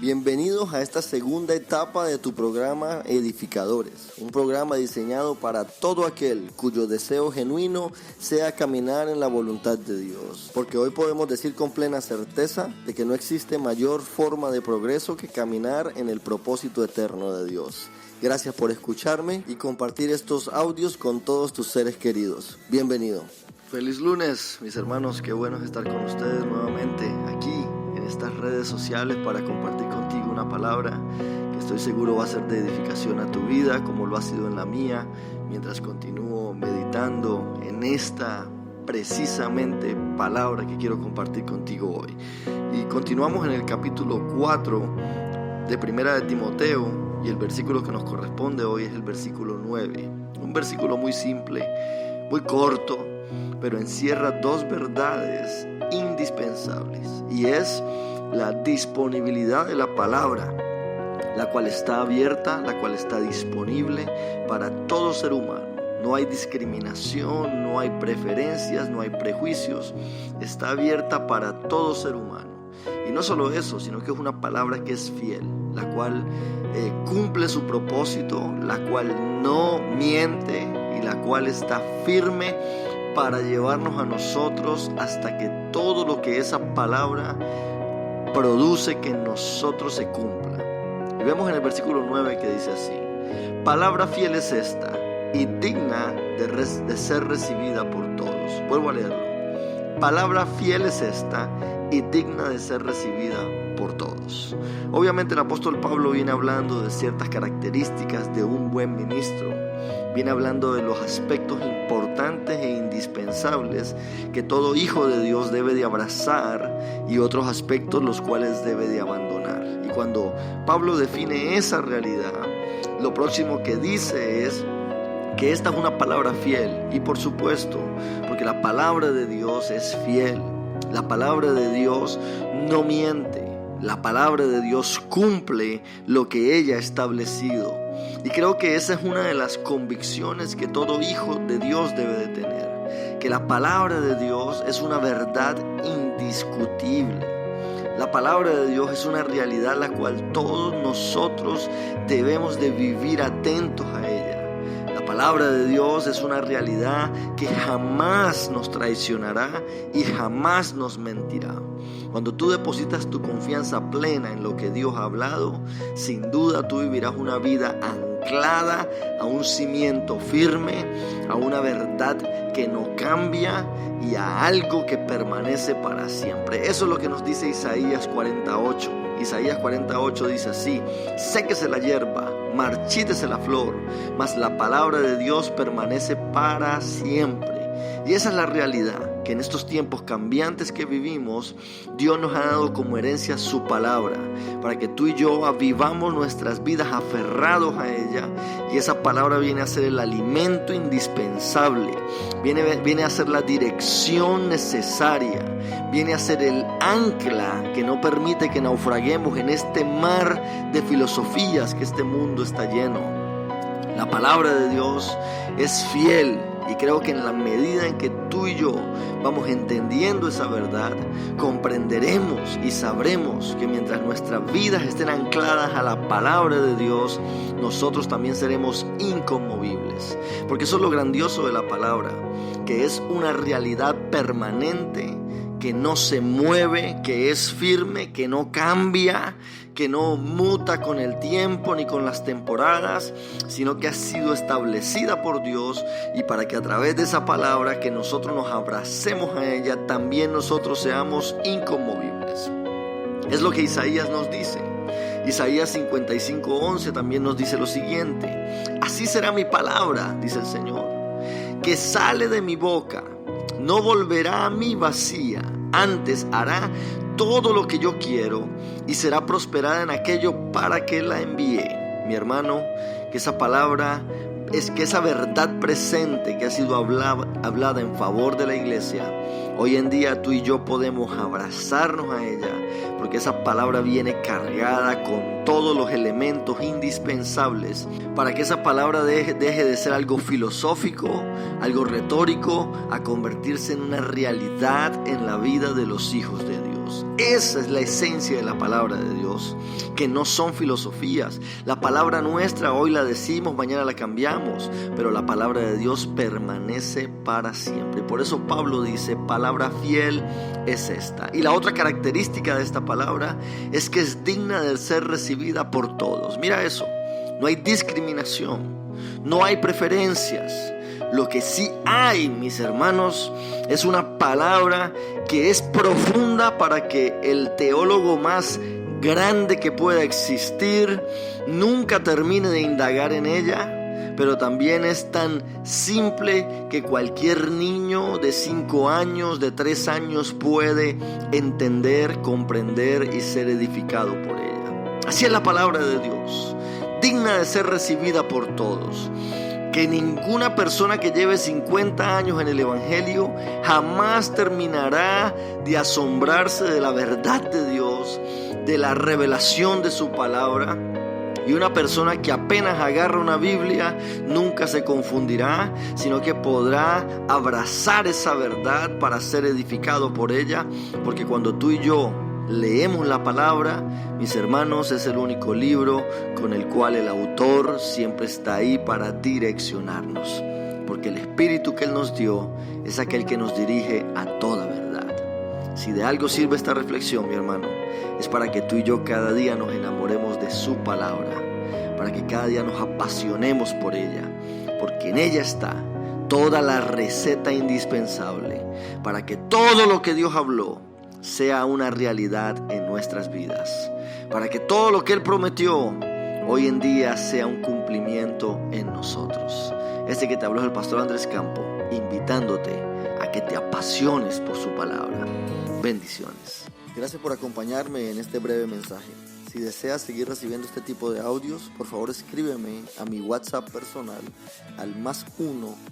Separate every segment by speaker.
Speaker 1: Bienvenidos a esta segunda etapa de tu programa Edificadores, un programa diseñado para todo aquel cuyo deseo genuino sea caminar en la voluntad de Dios, porque hoy podemos decir con plena certeza de que no existe mayor forma de progreso que caminar en el propósito eterno de Dios. Gracias por escucharme y compartir estos audios con todos tus seres queridos. Bienvenido. Feliz lunes, mis hermanos, qué bueno estar con ustedes nuevamente aquí en estas redes sociales para compartir contigo una palabra que estoy seguro va a ser de edificación a tu vida, como lo ha sido en la mía, mientras continúo meditando en esta precisamente palabra que quiero compartir contigo hoy. Y continuamos en el capítulo 4 de Primera de Timoteo, y el versículo que nos corresponde hoy es el versículo 9. Un versículo muy simple, muy corto, pero encierra dos verdades indispensables, y es la disponibilidad de la palabra, la cual está abierta, la cual está disponible para todo ser humano. No hay discriminación, no hay preferencias, no hay prejuicios. Está abierta para todo ser humano. Y no solo eso, sino que es una palabra que es fiel, la cual cumple su propósito, la cual no miente y la cual está firme para llevarnos a nosotros hasta que todo lo que esa palabra produce que en nosotros se cumpla. Y vemos en el versículo 9 que dice así: palabra fiel es esta y digna de ser recibida por todos. Vuelvo a leerlo. Palabra fiel es esta y digna de ser recibida por todos. Obviamente el apóstol Pablo viene hablando de ciertas características de un buen ministro. Viene hablando de los aspectos importantes e indispensables que todo hijo de Dios debe de abrazar y otros aspectos los cuales debe de abandonar. Y cuando Pablo define esa realidad, lo próximo que dice es que esta es una palabra fiel. Y por supuesto, porque la palabra de Dios es fiel. La palabra de Dios no miente. La palabra de Dios cumple lo que ella ha establecido. Y creo que esa es una de las convicciones que todo hijo de Dios debe de tener. Que la palabra de Dios es una verdad indiscutible. La palabra de Dios es una realidad la cual todos nosotros debemos de vivir atentos a ella. La palabra de Dios es una realidad que jamás nos traicionará y jamás nos mentirá. Cuando tú depositas tu confianza plena en lo que Dios ha hablado, sin duda tú vivirás una vida anclada a un cimiento firme, a una verdad que no cambia y a algo que permanece para siempre. Eso es lo que nos dice Isaías 48. Isaías 48 dice así: séquese la hierba, marchítese la flor, mas la palabra de Dios permanece para siempre. Y esa es la realidad, que en estos tiempos cambiantes que vivimos, Dios nos ha dado como herencia su palabra, para que tú y yo vivamos nuestras vidas aferrados a ella, y esa palabra viene a ser el alimento indispensable, viene a ser la dirección necesaria, viene a ser el ancla que no permite que naufraguemos en este mar de filosofías que este mundo está lleno. La palabra de Dios es fiel. Y creo que en la medida en que tú y yo vamos entendiendo esa verdad, comprenderemos y sabremos que mientras nuestras vidas estén ancladas a la palabra de Dios, nosotros también seremos inconmovibles. Porque eso es lo grandioso de la palabra, que es una realidad permanente, que no se mueve, que es firme, que no cambia, que no muta con el tiempo ni con las temporadas, sino que ha sido establecida por Dios, y para que a través de esa palabra que nosotros nos abracemos a ella, también nosotros seamos inconmovibles. Es lo que Isaías nos dice. Isaías 55:11 también nos dice lo siguiente: así será mi palabra, dice el Señor, que sale de mi boca. No volverá a mí vacía, antes hará todo lo que yo quiero y será prosperada en aquello para que la envíe. Mi hermano, que esa palabra es que esa verdad presente que ha sido hablada en favor de la iglesia, hoy en día tú y yo podemos abrazarnos a ella, porque esa palabra viene cargada con todos los elementos indispensables para que esa palabra deje de ser algo filosófico, algo retórico, a convertirse en una realidad en la vida de los hijos de Dios. Dios. Esa es la esencia de la palabra de Dios, que no son filosofías. La palabra nuestra hoy la decimos, mañana la cambiamos, pero la palabra de Dios permanece para siempre. Y por eso Pablo dice, palabra fiel es esta. Y la otra característica de esta palabra es que es digna de ser recibida por todos. Mira eso, no hay discriminación, no hay preferencias. Lo que sí hay, mis hermanos, es una palabra que es profunda para que el teólogo más grande que pueda existir nunca termine de indagar en ella, pero también es tan simple que cualquier niño de 5 años, de 3 años puede entender, comprender y ser edificado por ella. Así es la palabra de Dios, digna de ser recibida por todos. Que ninguna persona que lleve 50 años en el Evangelio jamás terminará de asombrarse de la verdad de Dios, de la revelación de su palabra. Y una persona que apenas agarra una Biblia nunca se confundirá, sino que podrá abrazar esa verdad para ser edificado por ella, porque cuando tú y yo leemos la palabra, mis hermanos, es el único libro con el cual el autor siempre está ahí para direccionarnos, porque el Espíritu que Él nos dio es aquel que nos dirige a toda verdad. Si de algo sirve esta reflexión, mi hermano, es para que tú y yo cada día nos enamoremos de su palabra, para que cada día nos apasionemos por ella, porque en ella está toda la receta indispensable para que todo lo que Dios habló sea una realidad en nuestras vidas, para que todo lo que Él prometió hoy en día sea un cumplimiento en nosotros. Este que te habló es el pastor Andrés Campo, invitándote a que te apasiones por su palabra. Bendiciones. Gracias por acompañarme en este breve mensaje. Si deseas seguir recibiendo este tipo de audios, por favor escríbeme a mi WhatsApp personal al +1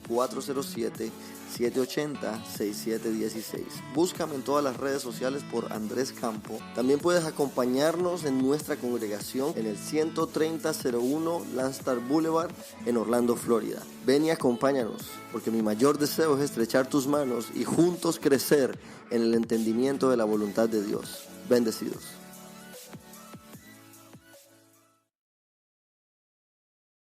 Speaker 1: 407 780 6716. Búscame en todas las redes sociales por Andrés Campo. También puedes acompañarnos en nuestra congregación en el 13001 Landstar Boulevard en Orlando, Florida. Ven y acompáñanos, porque mi mayor deseo es estrechar tus manos y juntos crecer en el entendimiento de la voluntad de Dios. Bendecidos.